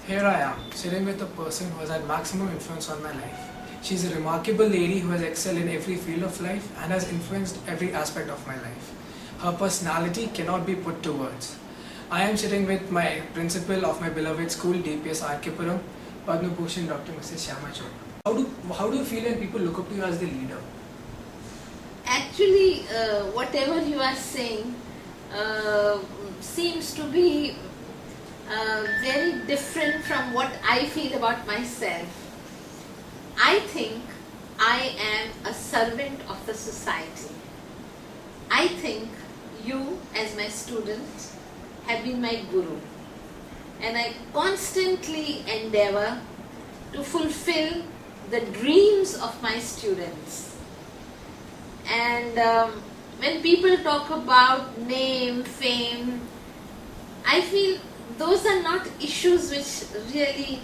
Here I am, sitting with a person who has had maximum influence on my life. She's a remarkable lady who has excelled in every field of life and has influenced every aspect of my life. Her personality cannot be put to words. I am sitting with my principal of my beloved school, DPS Arkepuram, Padma Bhushan, Dr. Mrs. Shyama Chopra. How do you feel when people look up to you as the leader? Actually, whatever you are saying seems to be very different from what I feel about myself. I think I am a servant of the society. I think you, as my student, have been my guru, and I constantly endeavor to fulfill the dreams of my students. And when people talk about name, fame, I feel those are not issues which really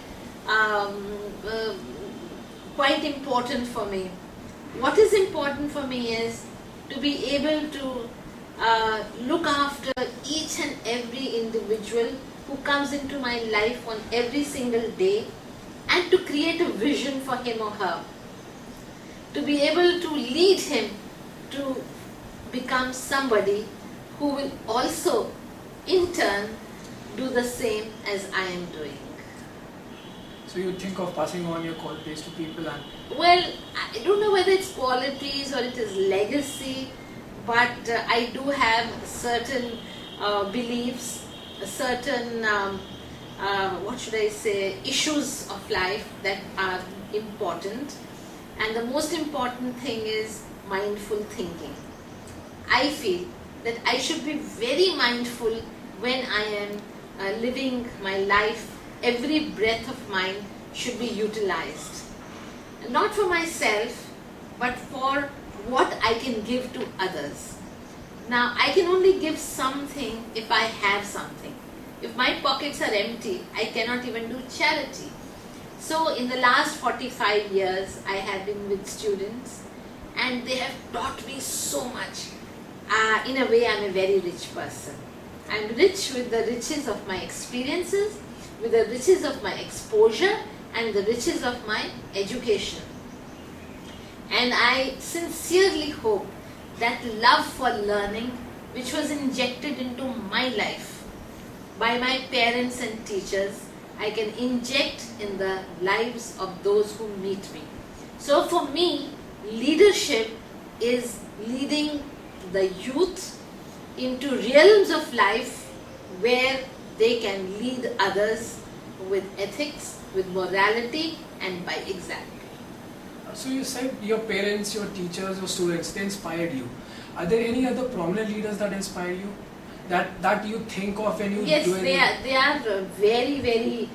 quite important for me. What is important for me is to be able to look after each and every individual who comes into my life on every single day, and to create a vision for him or her, to be able to lead him to become somebody who will also in turn do the same as I am doing. So you think of passing on your qualities to people and... Well, I don't know whether it's qualities or it is legacy, but I do have certain beliefs, certain, issues of life that are important. And the most important thing is mindful thinking. I feel that I should be very mindful when I am living my life. Every breath of mine should be utilized, not for myself, but for what I can give to others. Now, I can only give something if I have something. If my pockets are empty, I cannot even do charity. So in the last 45 years, I have been with students, and they have taught me so much. In a way, I'm a very rich person. I'm rich with the riches of my experiences, with the riches of my exposure, and the riches of my education. And I sincerely hope that love for learning, which was injected into my life by my parents and teachers, I can inject in the lives of those who meet me. So for me, leadership is leading the youth into realms of life where they can lead others with ethics, with morality, and by example. So you said your parents, your teachers, your students, they inspired you. Are there any other prominent leaders that inspire you? That you think of when you Yes, do anything? they are very, very,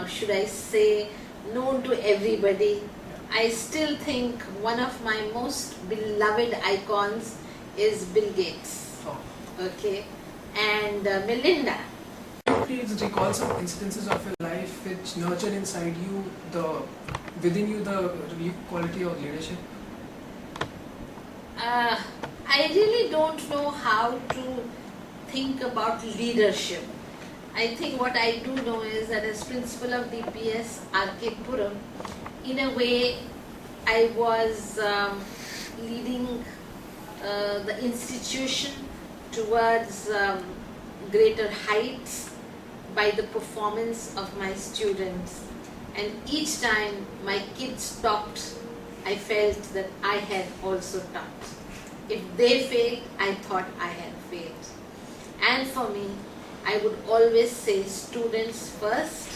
should I say, known to everybody. I still think one of my most beloved icons is Bill Gates. Oh. Okay, and Melinda. Please recall some incidences of your life which nurtured inside you within you the quality of leadership. I really don't know how to think about leadership. I think what I do know is that as principal of DPS Arkepuram, in a way I was leading the institution towards greater heights by the performance of my students. And each time my kids talked, I felt that I had also taught. If they failed, I thought I had failed. And for me, I would always say students first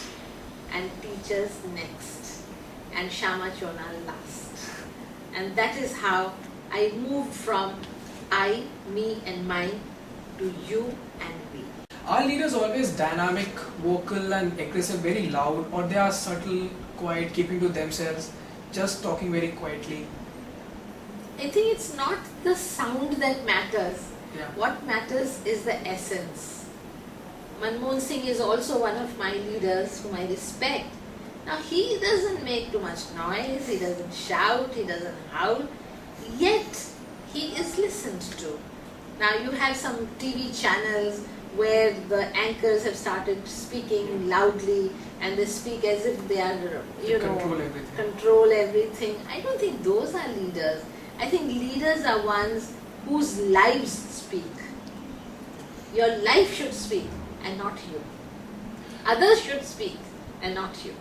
and teachers next, and Shyama Chopra last. And that is how I moved from I, me and mine to you and we. Are leaders always dynamic, vocal and aggressive, very loud, or they are subtle, quiet, keeping to themselves, just talking very quietly? I think it's not the sound that matters. Yeah. What matters is the essence. Manmohan Singh is also one of my leaders whom I respect. Now he doesn't make too much noise, he doesn't shout, he doesn't howl, yet he is listened to. Now you have some TV channels where the anchors have started speaking loudly and they speak as if they are, control everything. I don't think those are leaders. I think leaders are ones whose lives speak. Your life should speak and not you. Others should speak and not you.